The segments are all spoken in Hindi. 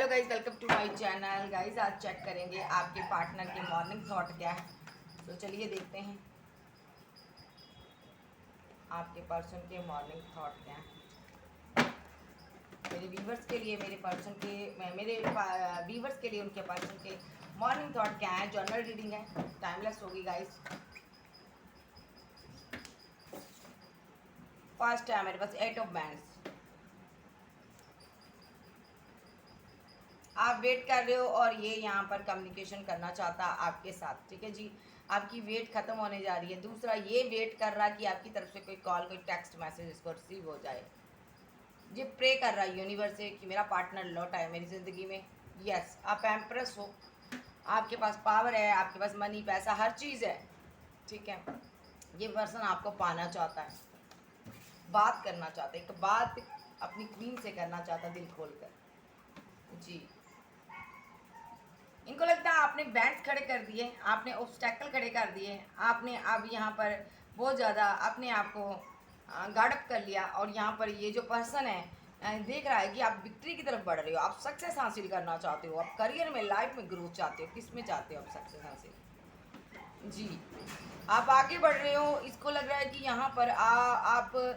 Hello guys, welcome to my channel. Guys आज चेक करेंगे आपके पार्टनर के मॉर्निंग थॉट क्या है। तो चलिए देखते हैं आपके पर्सन के मॉर्निंग थॉट क्या है। मेरे व्यूवर्स के लिए, मेरे पर्सन के, मेरे व्यूवर्स के लिए उनके पर्सन के मॉर्निंग थॉट क्या है। जर्नल रीडिंग है, टाइमलेस होगी गाइज। फर्स्ट है मेरे पास 8 ऑफ बैंड्स। आप वेट कर रहे हो और ये यहाँ पर कम्युनिकेशन करना चाहता आपके साथ, ठीक है जी। आपकी वेट खत्म होने जा रही है। दूसरा, ये वेट कर रहा कि आपकी तरफ से कोई कॉल, कोई टेक्स्ट मैसेज इसको रिसीव हो जाए। ये प्रे कर रहा है यूनिवर्स से कि मेरा पार्टनर लौट आए मेरी ज़िंदगी में। यस, आप एम्प्रेस हो, आपके पास पावर है, आपके पास मनी, पैसा, हर चीज़ है, ठीक है। ये पर्सन आपको पाना चाहता है, बात करना चाहता है, एक बात अपनी क्वीन से करना चाहता है दिल खोल कर जी। इनको लगता है आपने बैंड खड़े कर दिए, आपने ऑब्स्टैकल खड़े कर दिए, आपने अब यहाँ पर बहुत ज़्यादा अपने आप को गार्डअप कर लिया। और यहाँ पर ये जो पर्सन है देख रहा है कि आप विक्ट्री की तरफ बढ़ रहे हो, आप सक्सेस हासिल करना चाहते हो, आप करियर में, लाइफ में ग्रोथ चाहते हो। किस में चाहते हो आप सक्सेस हासिल जी। आप आगे बढ़ रहे हो। इसको लग रहा है कि यहाँ पर आपको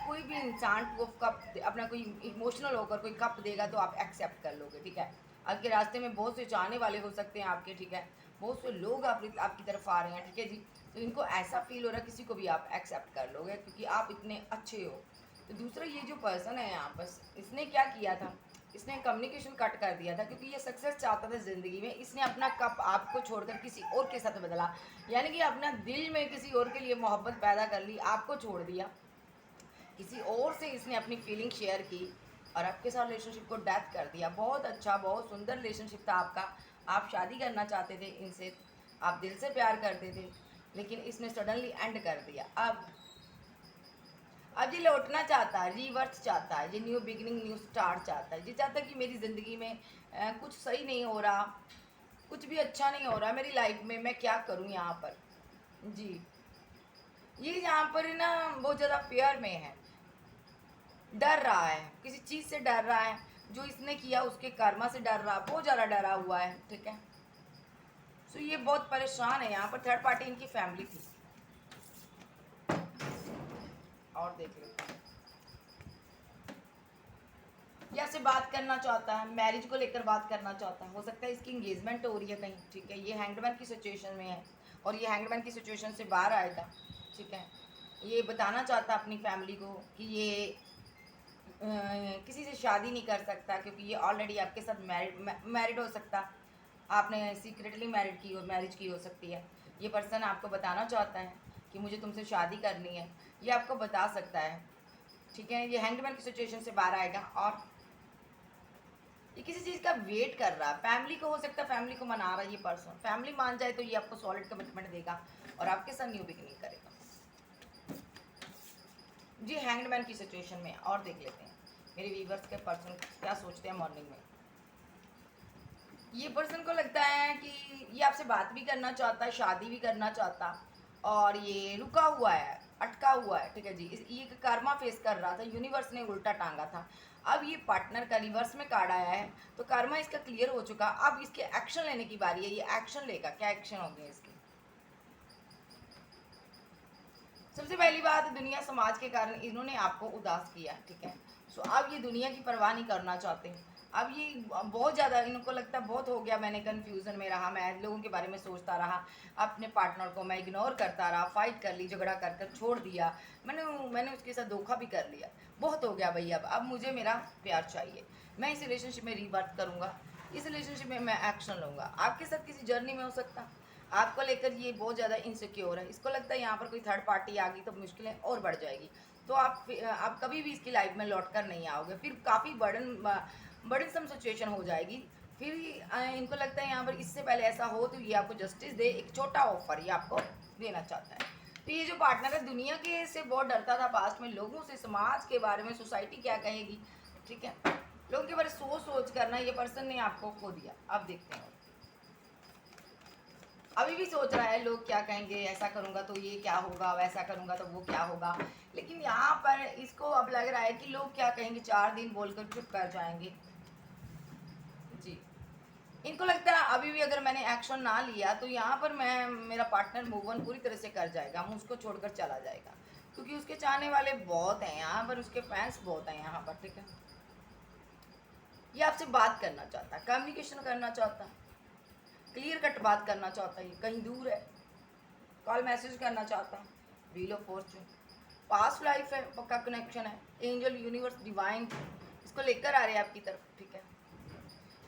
कोई भी इंसान को कप अपना कोई इमोशनल होकर कोई कप देगा तो आप एक्सेप्ट कर लोगे, ठीक है। आपके रास्ते में बहुत से चाहने वाले हो सकते हैं आपके, ठीक है। बहुत से लोग आपकी तरफ आ रहे हैं, ठीक है जी। तो इनको ऐसा फील हो रहा है किसी को भी आप एक्सेप्ट कर लोगे क्योंकि आप इतने अच्छे हो। तो दूसरा, ये जो पर्सन है यहाँ पर, इसने क्या किया था, इसने कम्युनिकेशन कट कर दिया था क्योंकि ये सक्सेस चाहता था ज़िंदगी में। इसने अपना कप आपको छोड़कर किसी और के साथ बदला, यानी कि अपना दिल में किसी और के लिए मोहब्बत पैदा कर ली, आपको छोड़ दिया, किसी और से इसने अपनी फीलिंग शेयर की और आपके साथ रिलेशनशिप को डेथ कर दिया। बहुत अच्छा, बहुत सुंदर रिलेशनशिप था आपका, आप शादी करना चाहते थे इनसे, आप दिल से प्यार करते थे, लेकिन इसने सडनली एंड कर दिया। अब ये लौटना चाहता है, रिवर्स चाहता है, ये न्यू बिगिनिंग, न्यू स्टार्ट चाहता है। ये चाहता है कि मेरी ज़िंदगी में कुछ सही नहीं हो रहा, कुछ भी अच्छा नहीं हो रहा मेरी लाइफ में, मैं क्या करूं यहाँ पर जी। ये यहाँ पर ना बहुत ज़्यादा फेयर में है, डर रहा है, किसी चीज़ से डर रहा है, जो इसने किया उसके कर्मा से डर रहा, बहुत ज़्यादा डरा हुआ है, ठीक है। सो ये बहुत परेशान है। यहाँ पर थर्ड पार्टी इनकी फैमिली थी। और देख लेते हैं, या से बात करना चाहता है, मैरिज को लेकर बात करना चाहता है। हो सकता है इसकी इंगेजमेंट हो रही है कहीं, ठीक है। ये हैंगमैन की सिचुएशन में है और ये हैंगमैन की सिचुएशन से बाहर आएगा, ठीक है। ये बताना चाहता अपनी फैमिली को कि ये किसी से शादी नहीं कर सकता क्योंकि ये ऑलरेडी आपके साथ मैरिड हो सकता, आपने सीक्रेटली मैरिज की हो सकती है। ये पर्सन आपको बताना चाहता है कि मुझे तुमसे शादी करनी है, ये आपको बता सकता है, ठीक है। ये हैंगमैन की सिचुएशन से बाहर आएगा और ये किसी चीज़ का वेट कर रहा है। फैमिली को, हो सकता है फैमिली को मना रहा है ये पर्सन। फैमिली मान जाए तो ये आपको सॉलिड कमिटमेंट देगा और आपके साथ न्यू बिगिनिंग करेगा जी, हैंगमैन की सिचुएशन में। और देख लेते हैं मेरे व्यूवर्स के पर्सन क्या सोचते हैं मॉर्निंग में। ये पर्सन को लगता है कि ये आपसे बात भी करना चाहता है, शादी भी करना चाहता, और ये रुका हुआ है, अटका हुआ है, ठीक है जी। ये कर्मा फेस कर रहा था, यूनिवर्स ने उल्टा टांगा था। अब ये पार्टनर का रिवर्स में कार्ड आया है तो कर्मा इसका क्लियर हो चुका। अब इसके एक्शन लेने की बारी है, ये एक्शन लेगा। क्या एक्शन होंगे इसके? सबसे पहली बात, दुनिया समाज के कारण इन्होंने आपको उदास किया, ठीक है। सो अब ये दुनिया की परवाह नहीं करना चाहते। अब ये बहुत ज़्यादा, इनको लगता है बहुत हो गया, मैंने कन्फ्यूज़न में रहा, मैं लोगों के बारे में सोचता रहा, अपने पार्टनर को मैं इग्नोर करता रहा, फाइट कर ली, झगड़ा कर कर छोड़ दिया, मैंने मैंने उसके साथ धोखा भी कर लिया। बहुत हो गया भाई, अब मुझे मेरा प्यार चाहिए, मैं इस रिलेशनशिप में रीबर्थ करूँगा, इस रिलेशनशिप में मैं एक्शन लूँगा। आपके साथ किसी जर्नी में हो सकता, आपको लेकर ये बहुत ज़्यादा इनसिक्योर है। इसको लगता है यहाँ पर कोई थर्ड पार्टी आ गई तो मुश्किलें और बढ़ जाएगी, तो आप कभी भी इसकी लाइफ में लौट कर नहीं आओगे, फिर काफ़ी बर्डनसम सिचुएशन हो जाएगी। फिर इनको लगता है यहाँ पर इससे पहले ऐसा हो तो ये आपको जस्टिस दे, एक छोटा ऑफर ये आपको देना चाहता है। तो ये जो पार्टनर है दुनिया के से बहुत डरता था पास्ट में, लोगों से, समाज के बारे में, सोसाइटी क्या कहेगी, ठीक है। लोगों के बारे में सोच सोच करना ये पर्सन ने आपको खो दिया। अब देखते हैं, अभी भी सोच रहा है लोग क्या कहेंगे, ऐसा करूँगा तो ये क्या होगा, वैसा करूँगा तो वो क्या होगा। लेकिन यहाँ पर इसको अब लग रहा है कि लोग क्या कहेंगे, 4 दिन बोलकर चुप कर जाएंगे। इनको लगता है अभी भी अगर मैंने एक्शन ना लिया तो यहाँ पर मैं मेरा पार्टनर मूव ऑन पूरी तरह से कर जाएगा, हम उसको छोड़कर चला जाएगा, क्योंकि उसके चाहने वाले बहुत हैं यहाँ पर, उसके फैंस बहुत हैं यहाँ पर, ठीक है। ये आपसे बात करना चाहता है, कम्युनिकेशन करना चाहता है, क्लियर कट बात करना चाहता है, ये कहीं दूर है, कॉल मैसेज करना चाहता है, wheel of Fortune, past life है, पक्का कनेक्शन है, एंजल यूनिवर्स डिवाइन इसको लेकर आ रहे हैं आपकी तरफ, ठीक है।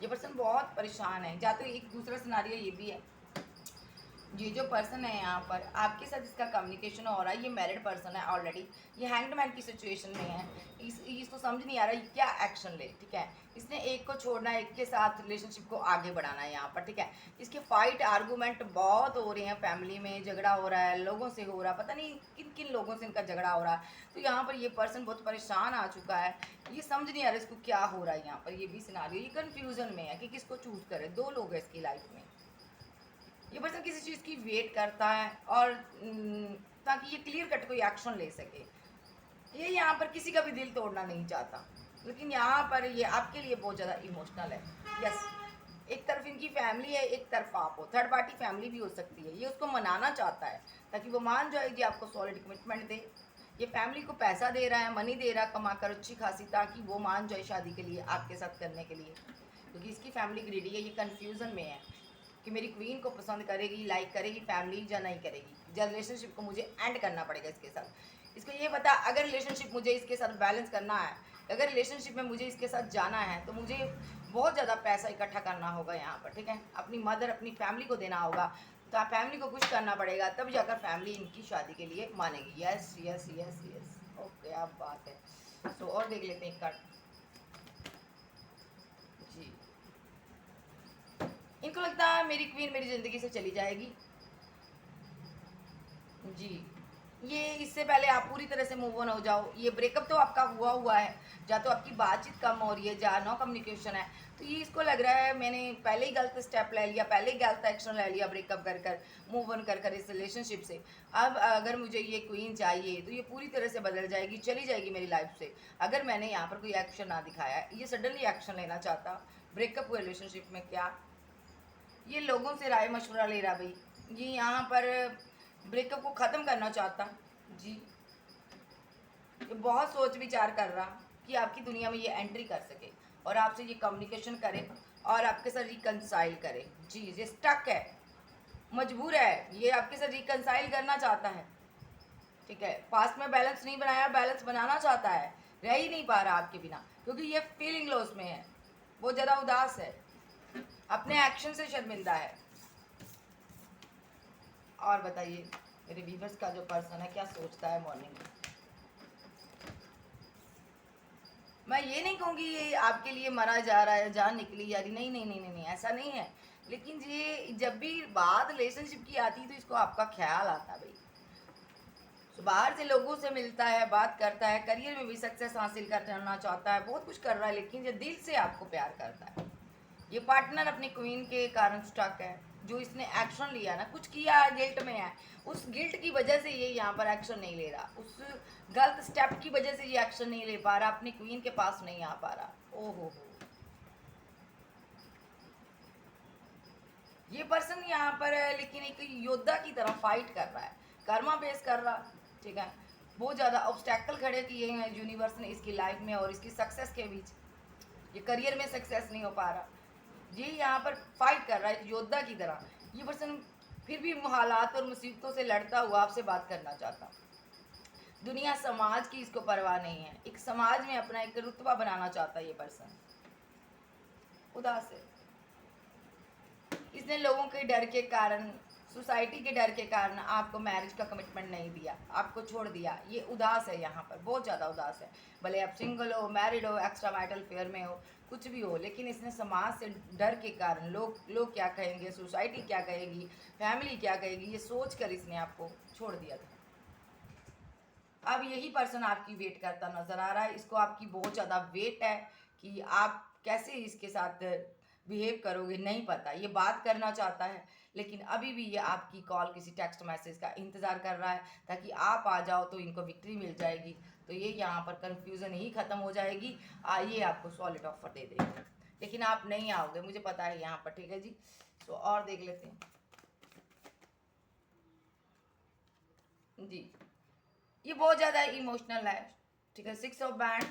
ये पर्सन बहुत परेशान है, या तो एक दूसरा सिनारियो ये भी है, ये जो पर्सन है यहाँ पर आपके साथ इसका कम्युनिकेशन हो रहा है, ये मैरिड पर्सन है ऑलरेडी, ये हैंग्ड मैन की सिचुएशन में है, इसको समझ नहीं आ रहा है क्या एक्शन ले, ठीक है। इसने एक को छोड़ना है, एक के साथ रिलेशनशिप को आगे बढ़ाना है यहाँ पर, ठीक है। इसके फाइट आर्गूमेंट बहुत हो रहे हैं, फैमिली में झगड़ा हो रहा है, लोगों से हो रहा है, पता नहीं किन किन लोगों से इनका झगड़ा हो रहा है। तो यहाँ पर ये पर्सन बहुत परेशान आ चुका है, ये समझ नहीं आ रहा इसको क्या हो रहा है यहाँ पर, ये भी सिनारियो, ये कन्फ्यूजन में है कि किसको चूज करे। दो लोग हैं इसकी लाइफ में, ये पर्सन किसी चीज़ की वेट करता है और ताकि ये क्लियर कट कोई एक्शन ले सके। ये यहाँ पर किसी का भी दिल तोड़ना नहीं चाहता, लेकिन यहाँ पर ये आपके लिए बहुत ज़्यादा इमोशनल है। यस, एक तरफ इनकी फैमिली है, एक तरफ आप हो, थर्ड पार्टी फैमिली भी हो सकती है। ये उसको मनाना चाहता है ताकि वो मान जाएगी, आपको सॉलिड कमिटमेंट दे। ये फैमिली को पैसा दे रहा है, मनी दे रहा है कमा कर अच्छी खासी, ताकि वो मान जाए शादी के लिए, आपके साथ करने के लिए, क्योंकि इसकी फैमिली ग्रीडी है। ये कन्फ्यूज़न में है कि मेरी क्वीन को पसंद करेगी, लाइक करेगी फैमिली या नहीं करेगी, या रिलेशनशिप को मुझे एंड करना पड़ेगा इसके साथ। इसको ये पता, अगर रिलेशनशिप मुझे इसके साथ बैलेंस करना है, अगर रिलेशनशिप में मुझे इसके साथ जाना है, तो मुझे बहुत ज़्यादा पैसा इकट्ठा करना होगा यहाँ पर, ठीक है। अपनी मदर, अपनी फैमिली को देना होगा, तो फैमिली को कुछ करना पड़ेगा, तब जाकर फैमिली इनकी शादी के लिए मानेगी। Yes yes yes yes, okay, अब बात है। तो और देख लेते हैं एक कार्ड जी। इनको लगता है मेरी क्वीन मेरी ज़िंदगी से चली जाएगी जी। ये इससे पहले आप पूरी तरह से मूव ऑन हो जाओ। ये ब्रेकअप तो आपका हुआ है, या तो आपकी बातचीत कम हो रही है, या नो कम्युनिकेशन है। तो ये इसको लग रहा है मैंने पहले ही गलत स्टेप ले लिया, पहले ही गलत एक्शन ले लिया, ब्रेकअप कर कर, मूव ऑन कर कर इस रिलेशनशिप से। अब अगर मुझे ये क्वीन चाहिए तो ये पूरी तरह से बदल जाएगी, चली जाएगी मेरी लाइफ से, अगर मैंने यहाँ पर कोई एक्शन ना दिखाया है। ये सडनली एक्शन लेना चाहता, ब्रेकअप हुए रिलेशनशिप में, क्या ये लोगों से राय मशवरा ले रहा भाई। ये यहाँ पर ब्रेकअप को ख़त्म करना चाहता जी। ये बहुत सोच विचार कर रहा कि आपकी दुनिया में ये एंट्री कर सके और आपसे ये कम्युनिकेशन करे और आपके साथ रिकनसाइल करे जी। ये स्टक है, मजबूर है, ये आपके साथ रिकनसाइल करना चाहता है, ठीक है। पास्ट में बैलेंस नहीं बनाया, बैलेंस बनाना चाहता है, रह ही नहीं पा रहा आपके बिना, क्योंकि ये फीलिंग लॉस में है, बहुत ज़्यादा उदास है, अपने एक्शन से शर्मिंदा है। और बताइए मेरे व्यूअर्स का जो पर्सन है क्या सोचता है मॉर्निंग में। मैं ये नहीं कहूँगी ये आपके लिए मरा जा रहा है, जान निकली जा रही, नहीं नहीं नहीं नहीं नहीं, ऐसा नहीं है। लेकिन ये जब भी बात रिलेशनशिप की आती है तो इसको आपका ख्याल आता है भाई। तो बाहर से लोगों से मिलता है, बात करता है, करियर में भी सक्सेस हासिल करना चाहता है, बहुत कुछ कर रहा है, लेकिन ये दिल से आपको प्यार करता है। ये पार्टनर अपनी क्वीन के कारण स्टक है, जो इसने एक्शन लिया ना, कुछ किया है, गिल्ट में है, उस गिल्ट की वजह से ये यहाँ पर एक्शन नहीं ले रहा, उस गलत स्टेप की वजह से ये एक्शन नहीं ले पा रहा, अपनी क्वीन के पास नहीं आ पा रहा। ओहो, ये पर्सन यहाँ पर है, लेकिन एक योद्धा की तरह फाइट कर रहा है, कर्मा बेस कर रहा, ठीक है। बहुत ज़्यादा ऑब्स्टैकल खड़े किए हैं यूनिवर्स ने इसकी लाइफ में और इसकी सक्सेस के बीच। ये करियर में सक्सेस नहीं हो पा रहा, ये यहाँ पर फाइट कर रहा है योद्धा की तरह। ये पर्सन फिर भी हालात और मुसीबतों से लड़ता हुआ आपसे बात करना चाहता। दुनिया समाज की इसको परवाह नहीं है, एक समाज में अपना एक रुतबा बनाना चाहता है ये पर्सन। उदास है, इसने लोगों के डर के कारण, सोसाइटी के डर के कारण आपको मैरिज का कमिटमेंट नहीं दिया, आपको छोड़ दिया। ये उदास है यहाँ पर, बहुत ज़्यादा उदास है। भले आप सिंगल हो, मैरिड हो, एक्स्ट्रा मैरिटल फेयर में हो, कुछ भी हो, लेकिन इसने समाज से डर के कारण, लोग क्या कहेंगे, सोसाइटी क्या कहेगी, फैमिली क्या कहेगी, ये सोच कर इसने आपको छोड़ दिया था। अब यही पर्सन आपकी वेट करता नज़र आ रहा है। इसको आपकी बहुत ज़्यादा वेट है कि आप कैसे इसके साथ बिहेव करोगे, नहीं पता। ये बात करना चाहता है, लेकिन अभी भी ये आपकी कॉल, किसी टेक्स्ट मैसेज का इंतज़ार कर रहा है ताकि आप आ जाओ तो इनको विक्ट्री मिल जाएगी। तो ये यहाँ पर कन्फ्यूज़न ही ख़त्म हो जाएगी। आइए आपको सॉलिड ऑफर दे देंगे। लेकिन आप नहीं आओगे, मुझे पता है यहाँ पर, ठीक है जी। तो और देख लेते हैं जी। ये बहुत ज़्यादा इमोशनल है, ठीक है, 6 ऑफ बैंड।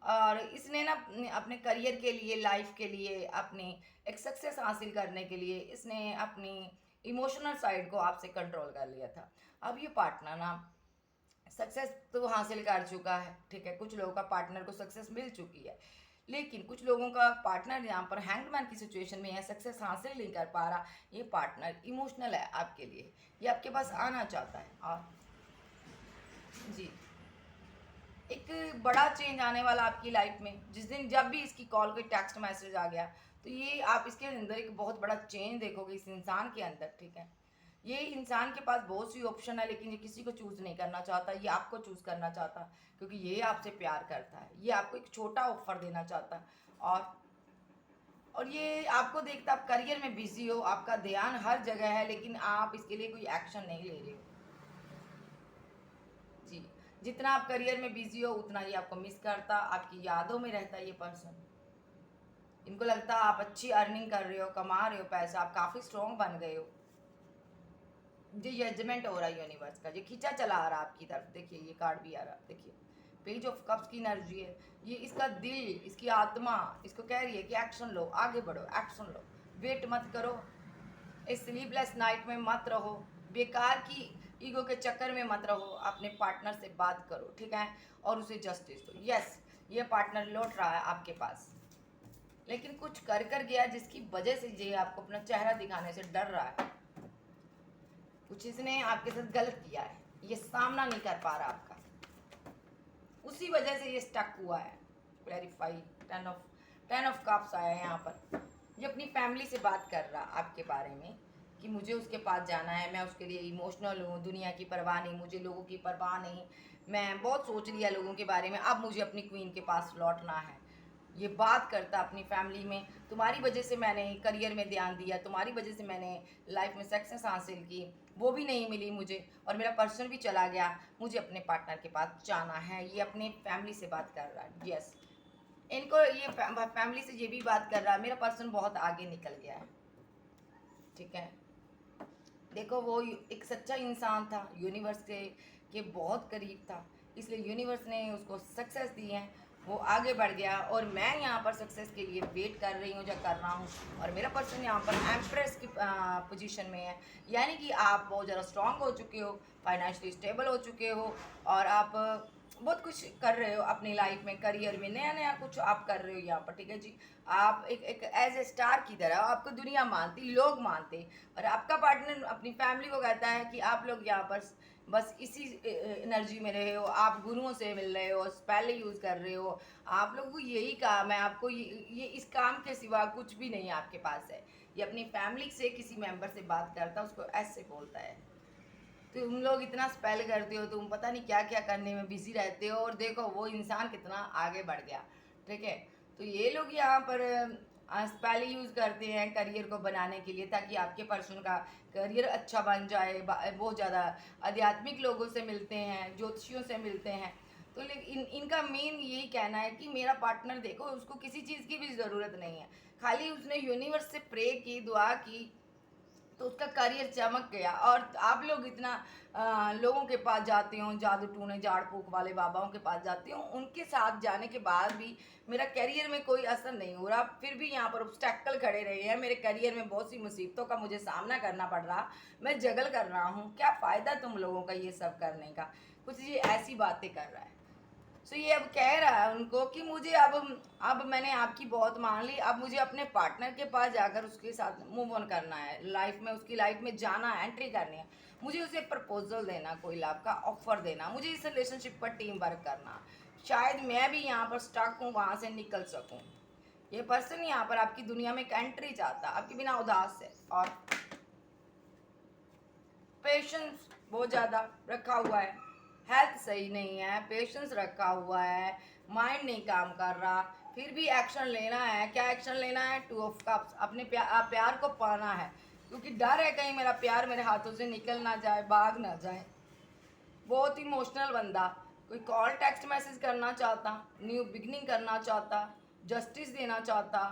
और इसने ना अपने करियर के लिए, लाइफ के लिए, अपनी एक सक्सेस हासिल करने के लिए इसने अपनी इमोशनल साइड को आपसे कंट्रोल कर लिया था। अब ये पार्टनर ना सक्सेस तो हासिल कर चुका है, ठीक है, कुछ लोगों का पार्टनर को सक्सेस मिल चुकी है, लेकिन कुछ लोगों का पार्टनर यहाँ पर हैंगमैन की सिचुएशन में है, सक्सेस हासिल नहीं कर पा रहा। ये पार्टनर इमोशनल है आपके लिए, ये आपके पास आना चाहता है। और जी, एक बड़ा चेंज आने वाला आपकी लाइफ में, जिस दिन जब भी इसकी कॉल कोई टेक्स्ट मैसेज आ गया, तो ये आप इसके अंदर एक बहुत बड़ा चेंज देखोगे इस इंसान के अंदर, ठीक है। ये इंसान के पास बहुत सी ऑप्शन है, लेकिन ये किसी को चूज़ नहीं करना चाहता, ये आपको चूज़ करना चाहता, क्योंकि ये आपसे प्यार करता है, ये आपको एक छोटा ऑफर देना चाहता है। और ये आपको देखता, आप करियर में बिजी हो, आपका ध्यान हर जगह है, लेकिन आप इसके लिए कोई एक्शन नहीं ले रहे हो जी। जितना आप करियर में बिजी हो उतना ही आपको मिस करता, आपकी यादों में रहता है ये पर्सन। इनको लगता है आप अच्छी अर्निंग कर रहे हो, कमा रहे हो पैसा, आप काफ़ी स्ट्रॉन्ग बन गए हो। ये जजमेंट हो रहा है यूनिवर्स का, ये खींचा चला आ रहा है आपकी तरफ। देखिए ये कार्ड भी आ रहा है, देखिए पेज ऑफ कप्स की एनर्जी है। ये इसका दिल, इसकी आत्मा इसको कह रही है कि एक्शन लो, आगे बढ़ो, एक्शन लो, वेट मत करो, इस स्लीपलेस नाइट में मत रहो, बेकार की ईगो के चक्कर में मत रहो, अपने पार्टनर से बात करो, ठीक है, और उसे जस्टिस दो। यस, ये पार्टनर लौट रहा है आपके पास, लेकिन कुछ कर गया जिसकी वजह से ये आपको अपना चेहरा दिखाने से डर रहा है। कुछ इसने आपके साथ गलत किया है, ये सामना नहीं कर पा रहा आपका, उसी वजह से ये स्टक हुआ है। क्लैरिफाई, टेन ऑफ कप्स आया है यहाँ पर। ये अपनी फैमिली से बात कर रहा आपके बारे में कि मुझे उसके पास जाना है, मैं उसके लिए इमोशनल हूँ, दुनिया की परवाह नहीं, मुझे लोगों की परवाह नहीं, मैं बहुत सोच लिया लोगों के बारे में, अब मुझे अपनी क्वीन के पास लौटना है। ये बात करता अपनी फैमिली में, तुम्हारी वजह से मैंने करियर में ध्यान दिया, तुम्हारी वजह से मैंने लाइफ में सक्सेस हासिल की, वो भी नहीं मिली मुझे, और मेरा पर्सन भी चला गया, मुझे अपने पार्टनर के पास जाना है। ये अपने फैमिली से बात कर रहा है। यस, इनको ये फैमिली से ये भी बात कर रहा है, मेरा पर्सन बहुत आगे निकल गया है, ठीक है। देखो वो एक सच्चा इंसान था, यूनिवर्स के बहुत करीब था, इसलिए यूनिवर्स ने उसको सक्सेस दी है, वो आगे बढ़ गया। और मैं यहाँ पर सक्सेस के लिए वेट कर रही हूँ, या कर रहा हूँ, और मेरा पर्सन यहाँ पर एम्प्रेस की पोजीशन में है, यानी कि आप बहुत ज़्यादा स्ट्रांग हो चुके हो, फाइनेंशियली स्टेबल हो चुके हो, और आप बहुत कुछ कर रहे हो अपनी लाइफ में, करियर में नया नया कुछ आप कर रहे हो यहाँ पर, ठीक है जी। आप एक एज ए स्टार की तरह, आपको दुनिया मानती, लोग मानते, और आपका पार्टनर अपनी फैमिली को कहता है कि आप लोग यहाँ पर बस इसी एनर्जी में रहे हो, आप गुरुओं से मिल रहे हो, पहले यूज़ कर रहे हो, आप लोग को यही काम है, आपको ये इस काम के सिवा कुछ भी नहीं आपके पास है। ये अपनी फैमिली से किसी मेंबर से बात करता है, उसको ऐसे बोलता है। तुम लोग इतना स्पेल करते हो, तुम पता नहीं क्या क्या करने में बिजी रहते हो, और देखो वो इंसान कितना आगे बढ़ गया, ठीक है। तो ये लोग यहाँ पर स्पेल यूज़ करते हैं करियर को बनाने के लिए, ताकि आपके पर्सन का करियर अच्छा बन जाए। बहुत ज़्यादा आध्यात्मिक लोगों से मिलते हैं, ज्योतिषियों से मिलते हैं। तो लेकिन इनका मेन यही कहना है कि मेरा पार्टनर देखो, उसको किसी चीज़ की भी ज़रूरत नहीं है, खाली उसने यूनिवर्स से प्रे की, दुआ की, तो उसका करियर चमक गया। और आप लोग इतना लोगों के पास जाते हो, जादू टूने झाड़ फूक वाले बाबाओं के पास जाते हो, उनके साथ जाने के बाद भी मेरा करियर में कोई असर नहीं हो रहा, फिर भी यहाँ पर ऑब्स्टेकल खड़े रहे हैं, मेरे करियर में बहुत सी मुसीबतों का मुझे सामना करना पड़ रहा, मैं जगल कर रहा हूँ, क्या फ़ायदा तुम लोगों का ये सब करने का। कुछ ये ऐसी बातें कर रहा है। सो ये अब कह रहा है उनको कि मुझे अब मैंने आपकी बहुत मान ली, अब मुझे अपने पार्टनर के पास जाकर उसके साथ मूव ऑन करना है, लाइफ में उसकी लाइफ में जाना है, एंट्री करनी है, मुझे उसे प्रपोजल देना, कोई लाभ का ऑफर देना, मुझे इस रिलेशनशिप पर टीम वर्क करना, शायद मैं भी यहाँ पर स्टक हूँ, वहाँ से निकल सकूँ। ये पर्सन यहाँ पर आपकी दुनिया में एक एंट्री चाहता, आपके बिना उदास है, और पेशेंस बहुत ज़्यादा रखा हुआ है, हेल्थ सही नहीं है, पेशेंस रखा हुआ है, माइंड नहीं काम कर रहा, फिर भी एक्शन लेना है। क्या एक्शन लेना है? 2 ऑफ कप्स, अपने प्यार को पाना है, क्योंकि डर है कहीं मेरा प्यार मेरे हाथों से निकल ना जाए, भाग ना जाए। बहुत इमोशनल बंदा, कोई कॉल टेक्स्ट मैसेज करना चाहता, न्यू बिगनिंग करना चाहता, जस्टिस देना चाहता,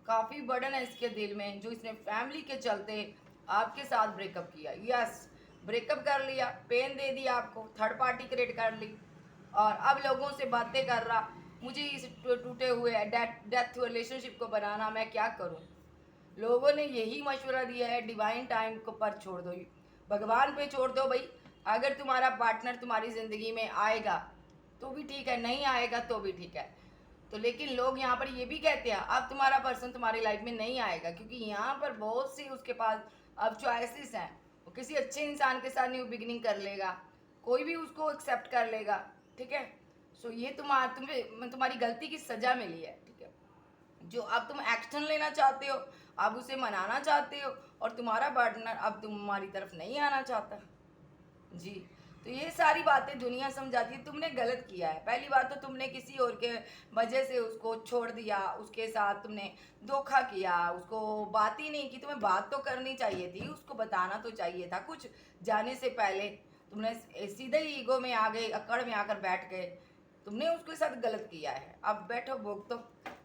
काफ़ी बर्डन है इसके दिल में, जो इसने फैमिली के चलते आपके साथ ब्रेकअप किया। यस, ब्रेकअप कर लिया, पेन दे दिया आपको, थर्ड पार्टी क्रिएट कर ली, और अब लोगों से बातें कर रहा, मुझे इस टूटे हुए डेथ रिलेशनशिप को बनाना, मैं क्या करूं। लोगों ने यही मशवरा दिया है, डिवाइन टाइम को पर छोड़ दो, भगवान पे छोड़ दो भाई। अगर तुम्हारा पार्टनर तुम्हारी ज़िंदगी में आएगा तो भी ठीक है, नहीं आएगा तो भी ठीक है। तो लेकिन लोग यहाँ पर ये भी कहते हैं अब तुम्हारा पर्सन तुम्हारी लाइफ में नहीं आएगा, क्योंकि यहाँ पर बहुत सी उसके पास अब चॉइसेस हैं। वो किसी अच्छे इंसान के साथ न्यू बिगिनिंग कर लेगा, कोई भी उसको एक्सेप्ट कर लेगा, ठीक है। सो ये तुम्हारी गलती की सज़ा मिली है, ठीक है। जो अब तुम एक्शन लेना चाहते हो, अब उसे मनाना चाहते हो, और तुम्हारा पार्टनर अब तुम्हारी तरफ नहीं आना चाहता। जी, तो ये सारी बातें दुनिया समझाती है तुमने गलत किया है। पहली बात तो तुमने किसी और के वजह से उसको छोड़ दिया, उसके साथ तुमने धोखा किया, उसको बात ही नहीं की। तुम्हें बात तो करनी चाहिए थी, उसको बताना तो चाहिए था कुछ जाने से पहले। तुमने सीधे ही ईगो में आ गए, अकड़ में आकर बैठ गए। तुमने उसके साथ गलत किया है, अब बैठो भोग। तो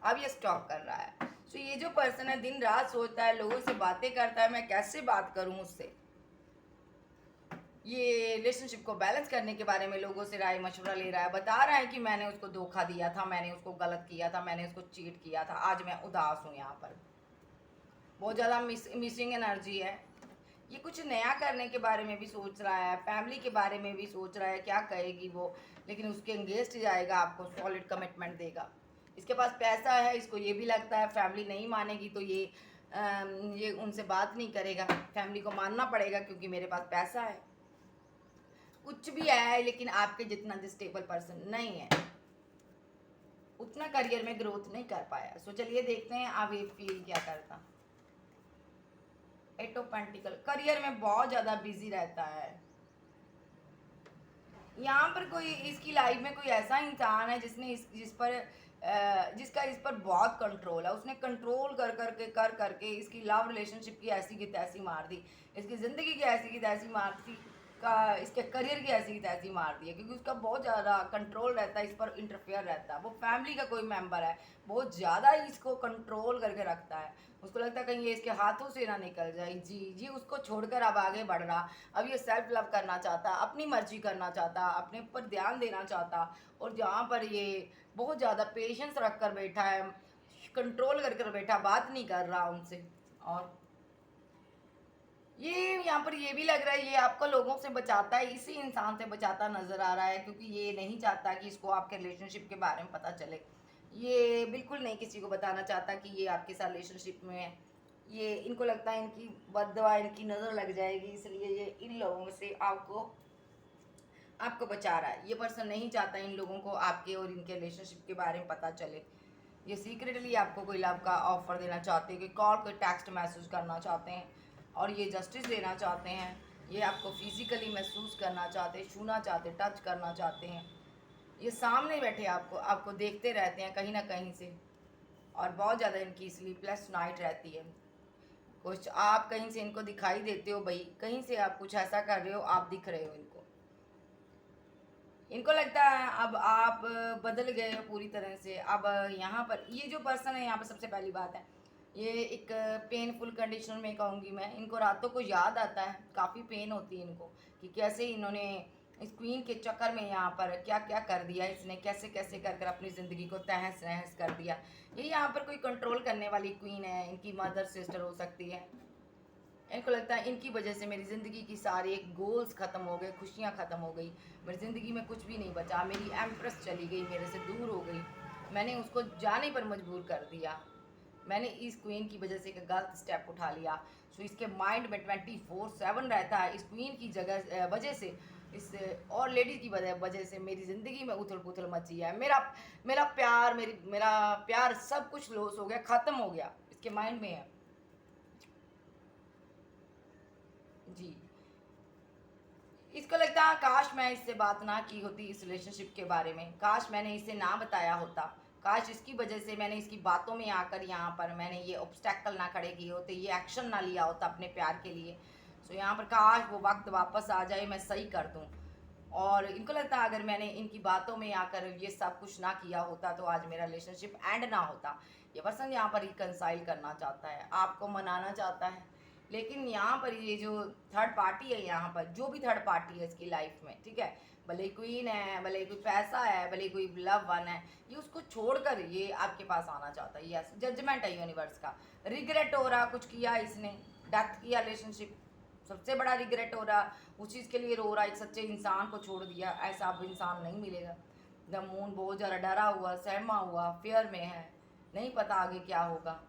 अब ये स्टॉप कर रहा है। सो ये जो पर्सन है दिन रात सोचता है, लोगों से बातें करता है, मैं कैसे बात करूं उससे। ये रिलेशनशिप को बैलेंस करने के बारे में लोगों से राय मशवरा ले रहा है, बता रहा है कि मैंने उसको धोखा दिया था, मैंने उसको गलत किया था, मैंने उसको चीट किया था, आज मैं उदास हूँ। यहाँ पर बहुत ज़्यादा मिसिंग एनर्जी है। ये कुछ नया करने के बारे में भी सोच रहा है, फैमिली के बारे में भी सोच रहा है क्या कहेगी वो, लेकिन उसके एंगेस्ट जाएगा, आपको सॉलिड कमिटमेंट देगा। इसके पास पैसा है, इसको ये भी लगता है फैमिली नहीं मानेगी तो ये उनसे बात नहीं करेगा, फैमिली को मानना पड़ेगा क्योंकि मेरे पास पैसा है। कुछ भी है, लेकिन आपके जितना स्टेबल पर्सन नहीं है, उतना करियर में ग्रोथ नहीं कर पाया। सो चलिए देखते हैं अब ये फील क्या करता। एट ऑफ पेंटिकल, करियर में बहुत ज़्यादा बिजी रहता है। यहाँ पर कोई इसकी लाइफ में कोई ऐसा इंसान है जिसका इस पर बहुत कंट्रोल है। उसने कंट्रोल कर करके इसकी लव रिलेशनशिप की ऐसी की तैसी मार दी, इसकी ज़िंदगी की ऐसी की तैसी मार दी, का इसके करियर की ऐसी की तैसी मार दी है, क्योंकि उसका बहुत ज़्यादा कंट्रोल रहता है, इस पर इंटरफेयर रहता है। वो फैमिली का कोई मेंबर है, बहुत ज़्यादा इसको कंट्रोल करके रखता है। उसको लगता है कहीं ये इसके हाथों से ना निकल जाए। जी जी, उसको छोड़कर अब आगे बढ़ रहा। अब ये सेल्फ लव करना चाहता, अपनी मर्जी करना चाहता, अपने ऊपर ध्यान देना चाहता। और जहाँ पर ये बहुत ज़्यादा पेशेंस रख कर बैठा है, कंट्रोल कर बैठा, बात नहीं कर रहा उनसे। और ये यहाँ पर ये भी लग रहा है ये आपको लोगों से बचाता है, इसी इंसान से बचाता नज़र आ रहा है, क्योंकि ये नहीं चाहता कि इसको आपके रिलेशनशिप के बारे में पता चले। ये बिल्कुल नहीं किसी को बताना चाहता कि ये आपके साथ रिलेशनशिप में है। ये इनको लगता है इनकी बददुआ, इनकी नज़र लग जाएगी, इसलिए ये इन लोगों से आपको बचा रहा है। ये पर्सन नहीं चाहता इन लोगों को आपके और इनके रिलेशनशिप के बारे में पता चले। ये सीक्रेटली आपको कोई लव का ऑफर देना चाहते हैं, कोई कॉल, कोई टेक्स्ट मैसेज करना चाहते हैं, और ये जस्टिस देना चाहते हैं। ये आपको फिजिकली महसूस करना चाहते हैं, छूना चाहते हैं, टच करना चाहते हैं। ये सामने बैठे आपको देखते रहते हैं कहीं ना कहीं से, और बहुत ज़्यादा इनकी स्लीपलेस नाइट रहती है। कुछ आप कहीं से इनको दिखाई देते हो भाई, कहीं से आप कुछ ऐसा कर रहे हो, आप दिख रहे हो इनको। इनको लगता है अब आप बदल गए हो पूरी तरह से। अब यहाँ पर ये जो पर्सन है, यहाँ पर सबसे पहली बात है, ये एक पेनफुल कंडीशन में कहूँगी मैं। इनको रातों को याद आता है, काफ़ी पेन होती है इनको कि कैसे इन्होंने इस क्वीन के चक्कर में यहाँ पर क्या क्या कर दिया, इसने कैसे कैसे कर कर अपनी ज़िंदगी को तहस नहस कर दिया। ये यहाँ पर कोई कंट्रोल करने वाली क्वीन है, इनकी मदर सिस्टर हो सकती है। इनको लगता है इनकी वजह से मेरी ज़िंदगी की सारे गोल्स ख़त्म हो गए, खुशियाँ ख़त्म हो गई, मेरी ज़िंदगी में कुछ भी नहीं बचा, मेरी एम्प्रेस चली गई, मेरे से दूर हो गई, मैंने उसको जाने पर मजबूर कर दिया, मैंने इस क्वीन की वजह से एक गलत स्टेप उठा लिया। सो इसके माइंड में 24/7 रहता है इस क्वीन की वजह से, इस और लेडीज़ की वजह से मेरी ज़िंदगी में उथल पुथल मची है। मेरा प्यार सब कुछ लॉस हो गया, ख़त्म हो गया, इसके माइंड में है। जी, इसको लगता है काश मैं इससे बात ना की होती इस रिलेशनशिप के बारे में, काश मैंने इसे ना बताया होता, काश इसकी वजह से मैंने इसकी बातों में आकर यहाँ पर मैंने ये ऑब्स्टेकल ना खड़े किए होते, ये एक्शन ना लिया होता अपने प्यार के लिए। सो यहाँ पर काश वो वक्त वापस आ जाए, मैं सही कर दूँ। और इनको लगता है अगर मैंने इनकी बातों में आकर ये सब कुछ ना किया होता तो आज मेरा रिलेशनशिप एंड ना होता। ये पर्सन यहाँ पर रिकनसाइल करना चाहता है, आपको मनाना चाहता है। लेकिन यहाँ पर ये जो थर्ड पार्टी है, यहाँ पर जो भी थर्ड पार्टी है इसकी लाइफ में, ठीक है, भले क्वीन है, भले कोई पैसा है, भले कोई लव वन है, ये उसको छोड़कर ये आपके पास आना चाहता है। यस, जजमेंट है यूनिवर्स का। रिग्रेट हो रहा, कुछ किया इसने, डेथ किया रिलेशनशिप, सबसे बड़ा रिग्रेट हो रहा, उस चीज़ के लिए रो रहा, एक सच्चे इंसान को छोड़ दिया, ऐसा अब इंसान नहीं मिलेगा। द मून बहुत ज़्यादा डरा हुआ, सहमा हुआ, फियर में है, नहीं पता आगे क्या होगा,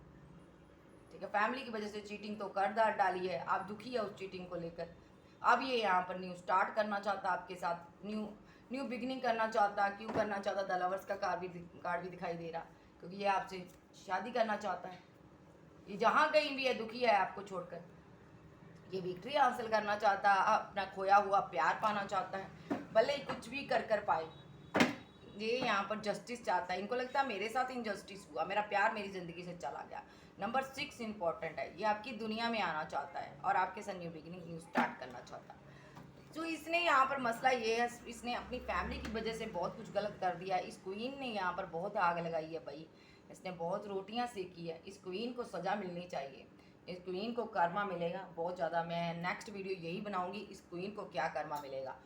ठीक है। फैमिली की वजह से चीटिंग तो कर डाली है, आप दुखी है उस चीटिंग को लेकर। अब ये यहाँ पर न्यू स्टार्ट करना चाहता आपके साथ, न्यू बिगिनिंग करना चाहता। क्यों करना चाहता? द लवर्स का कार्ड भी दिखाई दे रहा, क्योंकि ये आपसे शादी करना चाहता है। ये जहाँ कहीं भी है दुखी है आपको छोड़कर, ये विक्ट्री हासिल करना चाहता, अपना खोया हुआ प्यार पाना चाहता है, भले ही कुछ भी कर पाए। ये यहाँ पर जस्टिस चाहता है, इनको लगता है मेरे साथ इनजस्टिस हुआ, मेरा प्यार मेरी ज़िंदगी से चला गया। नंबर 6 इंपॉर्टेंट है, ये आपकी दुनिया में आना चाहता है और आपके साथ न्यू बिगिनिंग, न्यू स्टार्ट करना चाहता है। जो इसने यहाँ पर मसला ये है, इसने अपनी फैमिली की वजह से बहुत कुछ गलत कर दिया। इस क्वीन ने यहाँ पर बहुत आग लगाई है भाई, इसने बहुत रोटियाँ सेकी है। इस क्वीन को सज़ा मिलनी चाहिए, इस क्वीन को कर्मा मिलेगा बहुत ज़्यादा। मैं नेक्स्ट वीडियो यही बनाऊँगी, इस क्वीन को क्या कर्मा मिलेगा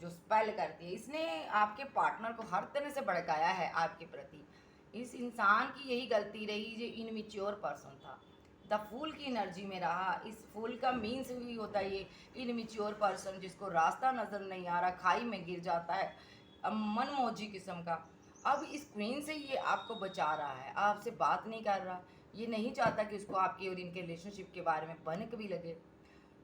जो स्पेल करती है। इसने आपके पार्टनर को हर तरह से भड़काया है आपके प्रति। इस इंसान की यही गलती रही जो इनमेच्योर पर्सन था, द फूल की एनर्जी में रहा। इस फूल का मीन्स भी होता है ये इनमेच्योर पर्सन, जिसको रास्ता नज़र नहीं आ रहा, खाई में गिर जाता है, मनमौजी किस्म का। अब इस क्वीन से ये आपको बचा रहा है, आपसे बात नहीं कर रहा, ये नहीं चाहता कि उसको आपके और इनके रिलेशनशिप के बारे में भनक भी लगे।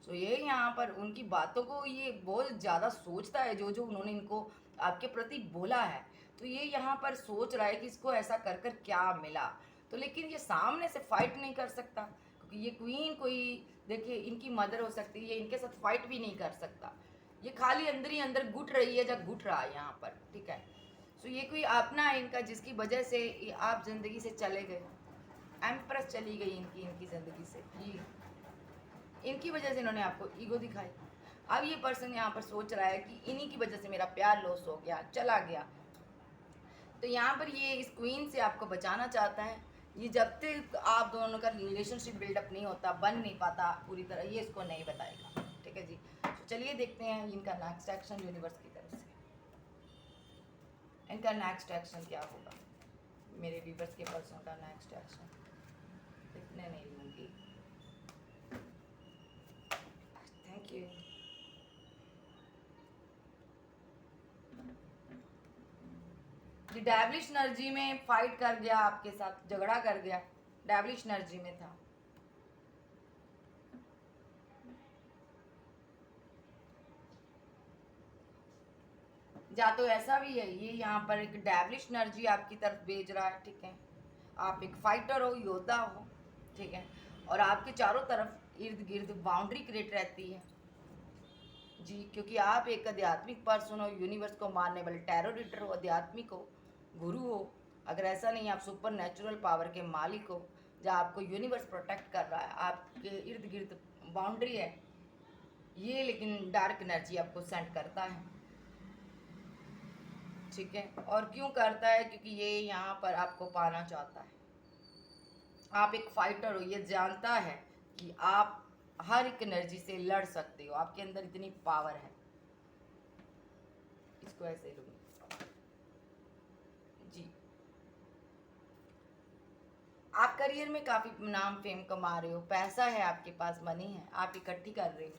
सो ये यहाँ पर उनकी बातों को ये बहुत ज़्यादा सोचता है, जो उन्होंने इनको आपके प्रति बोला है। तो ये यहाँ पर सोच रहा है कि इसको ऐसा कर कर क्या मिला। तो लेकिन ये सामने से फाइट नहीं कर सकता, क्योंकि ये क्वीन कोई, देखिए, इनकी मदर हो सकती है, ये इनके साथ फाइट भी नहीं कर सकता। ये खाली अंदर ही अंदर घुट रही है, जब घुट रहा है यहाँ पर, ठीक है। सो ये कोई अपना है इनका, जिसकी वजह से आप ज़िंदगी से चले गए। एम्प्रेस चली गई इनकी ज़िंदगी से, ये इनकी वजह से इन्होंने आपको ईगो दिखाई। अब ये पर्सन यहाँ पर सोच रहा है कि इन्हीं की वजह से मेरा प्यार लॉस हो गया, चला गया। तो यहाँ पर ये इस क्वीन से आपको बचाना चाहता है। ये जब तक आप दोनों का रिलेशनशिप बिल्डअप नहीं होता, बन नहीं पाता पूरी तरह, ये इसको नहीं बताएगा, ठीक है जी। तो चलिए देखते हैं इनका नेक्स्ट एक्शन यूनिवर्स की तरफ से। इनका नेक्स्ट एक्शन क्या होगा, मेरे व्यूवर्स के पर्सन का नेक्स्ट एक्शन। इतने नहीं लूँगी, थैंक यू। डेविलिश एनर्जी में फाइट कर गया, आपके साथ झगड़ा कर गया, डेविलिश एनर्जी में था। या तो ऐसा भी है, ये यहाँ पर एक डेविलिश एनर्जी आपकी तरफ भेज रहा है, ठीक है। आप एक फाइटर हो, योद्धा हो, ठीक है, और आपके चारों तरफ इर्द गिर्द बाउंड्री क्रिएट रहती है जी, क्योंकि आप एक आध्यात्मिक पर्सन हो, यूनिवर्स को मानने वाले टैरो रीडर हो, आध्यात्मिक हो, गुरु हो। अगर ऐसा नहीं, आप सुपर नेचुरल पावर के मालिक हो, जहाँ आपको यूनिवर्स प्रोटेक्ट कर रहा है, आपके इर्द गिर्द बाउंड्री है ये, लेकिन डार्क एनर्जी आपको सेंड करता है, ठीक है। और क्यों करता है? क्योंकि ये यहाँ पर आपको पाना चाहता है। आप एक फाइटर हो, ये जानता है कि आप हर एक एनर्जी से लड़ सकते हो, आपके अंदर इतनी पावर है। इसको ऐसे लूंगी जी। आप करियर में काफी नाम फेम कमा रहे हो, पैसा है आपके पास, मनी है, आप इकट्ठी कर रहे हो।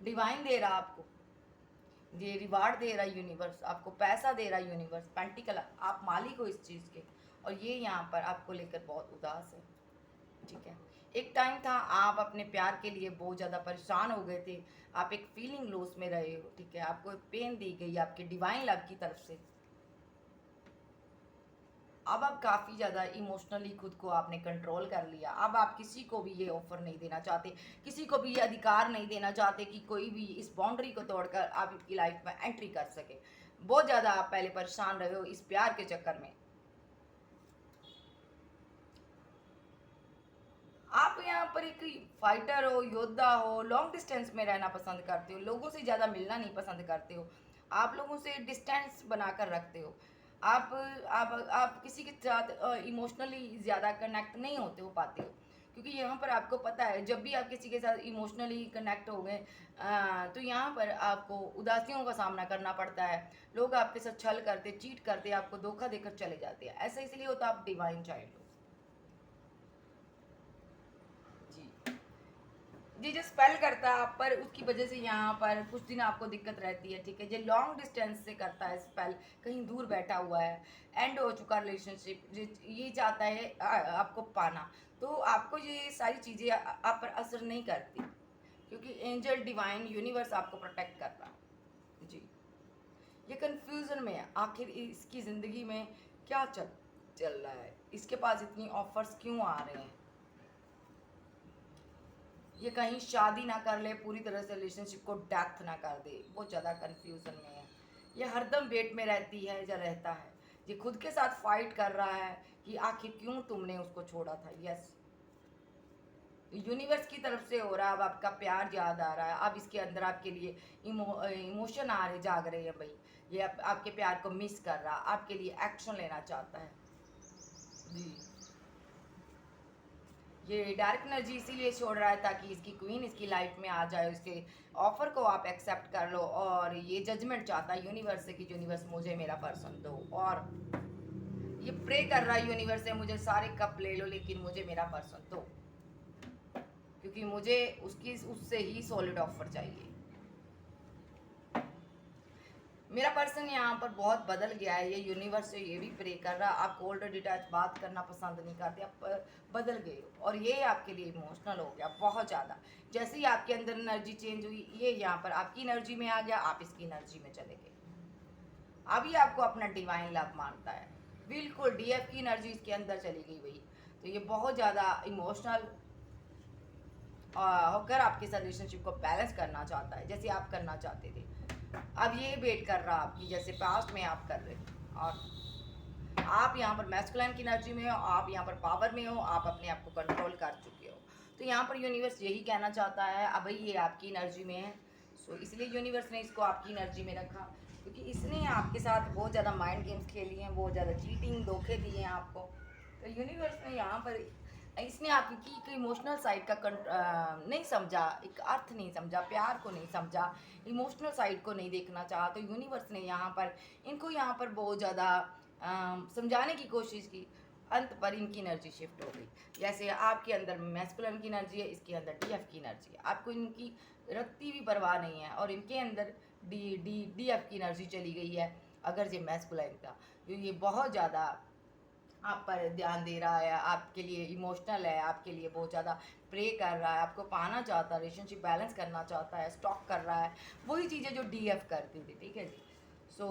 डिवाइन दे रहा आपको, ये रिवार्ड दे रहा है यूनिवर्स, आपको पैसा दे रहा है यूनिवर्स, पेंटिकल, आप मालिक हो इस चीज़ के। और ये यहाँ पर आपको लेकर बहुत उदास है, ठीक है। एक टाइम था आप अपने प्यार के लिए बहुत ज़्यादा परेशान हो गए थे, आप एक फीलिंग लॉस में रहे हो, ठीक है। आपको पेन दी गई आपके डिवाइन लव की तरफ से। अब आप काफ़ी ज़्यादा इमोशनली खुद को आपने कंट्रोल कर लिया। अब आप किसी को भी ये ऑफ़र नहीं देना चाहते, किसी को भी ये अधिकार नहीं देना चाहते कि कोई भी इस बाउंड्री को तोड़कर आपकी लाइफ में एंट्री कर सके। बहुत ज़्यादा आप पहले परेशान रहे हो इस प्यार के चक्कर में। आप यहाँ पर एक फाइटर हो, योद्धा हो, लॉन्ग डिस्टेंस में रहना पसंद करते हो, लोगों से ज़्यादा मिलना नहीं पसंद करते हो, आप लोगों से डिस्टेंस बनाकर रखते हो। आप किसी के साथ इमोशनली ज़्यादा कनेक्ट नहीं होते हो पाते हो, क्योंकि यहाँ पर आपको पता है जब भी आप किसी के साथ इमोशनली कनेक्ट हो गए तो यहाँ पर आपको उदासियों का सामना करना पड़ता है। लोग आपके साथ छल करते, चीट करते, आपको धोखा देकर चले जाते हैं। ऐसा इसलिए होता है आप डिवाइन चाइल्ड हो। जी जी, जो स्पेल करता है आप पर उसकी वजह से यहाँ पर कुछ दिन आपको दिक्कत रहती है, ठीक है। जो लॉन्ग डिस्टेंस से करता है स्पेल, कहीं दूर बैठा हुआ है, एंड हो चुका रिलेशनशिप, ये चाहता है आपको पाना, तो आपको ये सारी चीज़ें आप पर असर नहीं करती, क्योंकि एंजल डिवाइन यूनिवर्स आपको प्रोटेक्ट कर रहा है। जी, ये कंफ्यूजन में है, आखिर इसकी ज़िंदगी में क्या चल चल रहा है, इसके पास इतनी ऑफर्स क्यों आ रहे हैं, ये कहीं शादी ना कर ले, पूरी तरह से रिलेशनशिप को डेथ ना कर दे, बहुत ज़्यादा कंफ्यूजन में है। ये हरदम वेट में रहती है या रहता है, ये खुद के साथ फाइट कर रहा है कि आखिर क्यों तुमने उसको छोड़ा था। यस, यूनिवर्स की तरफ से हो रहा है, अब आपका प्यार याद आ रहा है, अब इसके अंदर आपके लिए इमोशन आ रहे, जाग रहे हैं भाई। ये आपके प्यार को मिस कर रहा, आपके लिए एक्शन लेना चाहता है। जी, ये डार्क एनर्जी इसीलिए छोड़ रहा है ताकि इसकी क्वीन इसकी लाइफ में आ जाए, उसके ऑफर को आप एक्सेप्ट कर लो, और ये जजमेंट चाहता है यूनिवर्स से कि यूनिवर्स मुझे मेरा पर्सन दो, और ये प्रे कर रहा है यूनिवर्स से मुझे सारे कप ले लो लेकिन मुझे मेरा पर्सन दो, क्योंकि मुझे उसकी उससे ही सॉलिड ऑफर चाहिए। मेरा पर्सन यहाँ पर बहुत बदल गया है, ये यूनिवर्स से ये भी प्रे कर रहा है, आप कोल्ड डिटैच बात करना पसंद नहीं करते, आप बदल गए हो, और ये आपके लिए इमोशनल हो गया बहुत ज़्यादा। जैसे ही आपके अंदर एनर्जी चेंज हुई, ये यहाँ पर आपकी एनर्जी में आ गया, आप इसकी एनर्जी में चले गए। अभी आपको अपना डिवाइन लव मानता है, बिल्कुल डीएफ की एनर्जी इसके अंदर चली गई भाई। तो ये बहुत ज़्यादा इमोशनल होकर आपके साथ रिलेशनशिप को बैलेंस करना चाहता है, जैसे आप करना चाहते थे। अब ये वेट कर रहा आपकी, जैसे पास्ट में आप कर रहे थे, और आप यहाँ पर मैस्कुलाइन की एनर्जी में हो, आप यहाँ पर पावर में हो, आप अपने आप को कंट्रोल कर चुके हो। तो यहाँ पर यूनिवर्स यही कहना चाहता है, अब भाई ये आपकी एनर्जी में है, सो इसलिए यूनिवर्स ने इसको आपकी एनर्जी में रखा, क्योंकि इसने आपके साथ बहुत ज़्यादा माइंड गेम्स खेली हैं, बहुत ज़्यादा चीटिंग, धोखे दिए हैं आपको। तो यूनिवर्स ने यहाँ पर इसने आपकी एक इमोशनल साइड का नहीं समझा, एक अर्थ नहीं समझा, प्यार को नहीं समझा, इमोशनल साइड को नहीं देखना चाहा। तो यूनिवर्स ने यहाँ पर इनको यहाँ पर बहुत ज़्यादा समझाने की कोशिश की, अंत पर इनकी एनर्जी शिफ्ट हो गई। जैसे आपके अंदर मैस्कुलिन की एनर्जी है, इसके अंदर डीएफ की एनर्जी है, आपको इनकी रत्ती भी परवाह नहीं है, और इनके अंदर डीएफ की एनर्जी चली गई है। अगर ये मैस्कुलिन था, तो ये बहुत ज़्यादा आप पर ध्यान दे रहा है, आपके लिए इमोशनल है, आपके लिए बहुत ज़्यादा प्रे कर रहा है, आपको पाना चाहता है, रिलेशनशिप बैलेंस करना चाहता है, स्टॉक कर रहा है, वही चीज़ें जो डीएफ करती थी, ठीक है जी। सो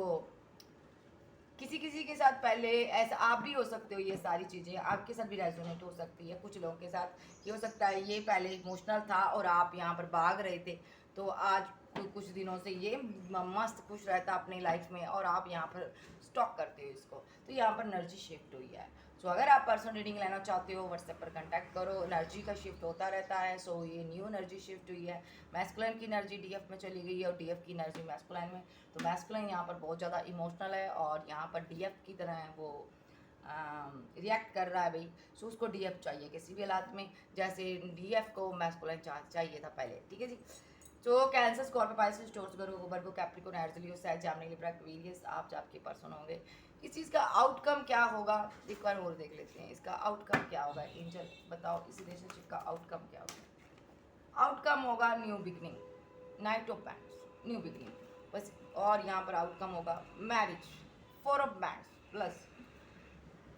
किसी किसी के साथ पहले ऐसा आप भी हो सकते हो, ये सारी चीज़ें आपके साथ भी रेजोनेट हो सकती है। कुछ लोगों के साथ ये हो सकता है, ये पहले इमोशनल था और आप यहाँ पर भाग रहे थे, तो आज कुछ दिनों से ये मस्त खुश रहता अपनी लाइफ में, और आप यहाँ पर स्टॉक करते हो इसको, तो यहाँ पर एनर्जी शिफ्ट हुई है। सो अगर आप पर्सनल रीडिंग लेना चाहते हो, व्हाट्सएप पर कांटेक्ट करो, एनर्जी का शिफ्ट होता रहता है। सो ये न्यू एनर्जी शिफ्ट हुई है, मैस्कुलिन की एनर्जी डीएफ में चली गई है, और डीएफ की एनर्जी मैस्कुलिन में। तो मैस्कुलिन यहाँ पर बहुत ज़्यादा इमोशनल है, और यहाँ पर डीएफ की तरह है, वो रिएक्ट कर रहा है भाई। सो उसको डीएफ चाहिए किसी भी हालात में, जैसे डीएफ को मैस्कुलिन चाहिए था पहले, ठीक है जी। तो कैंसर, स्कॉर्पियो, पाइसेस, टॉरस, वर्गो, कैप्रिकॉर्न, एरीज, लियो, सैज, जेमिनी, लिब्रा, एक्वेरियस, आप आपके पर्सन होंगे। इस चीज़ का आउटकम क्या होगा, एक बार और देख लेते हैं, इसका आउटकम क्या होगा। एंजल बताओ, इस रिलेशनशिप का आउटकम क्या होगा। आउटकम होगा new beginning, night of bands, new beginning बस। और यहाँ पर आउटकम होगा marriage, four of bands plus,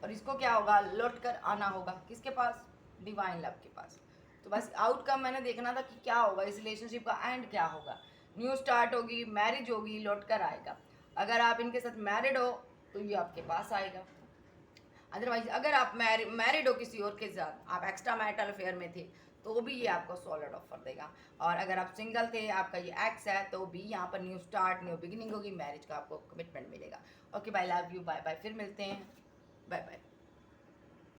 और इसको क्या होगा, लौट कर आना होगा किसके पास, डिवाइन लव के पास। तो बस आउटकम मैंने देखना था कि क्या होगा, इस रिलेशनशिप का एंड क्या होगा। न्यू स्टार्ट होगी, मैरिज होगी, लौट कर आएगा। अगर आप इनके साथ मैरिड हो तो ये आपके पास आएगा, अदरवाइज अगर आप मैरिड हो किसी और के साथ, आप एक्स्ट्रा मैरिटल अफेयर में थे, तो भी ये आपको सॉलिड ऑफर देगा। और अगर आप सिंगल थे, आपका ये एक्स है, तो भी यहाँ पर न्यू स्टार्ट, न्यू बिगिनिंग होगी, मैरिज का आपको कमिटमेंट मिलेगा। Okay bye, love you, bye bye, फिर मिलते हैं, बाय बाय।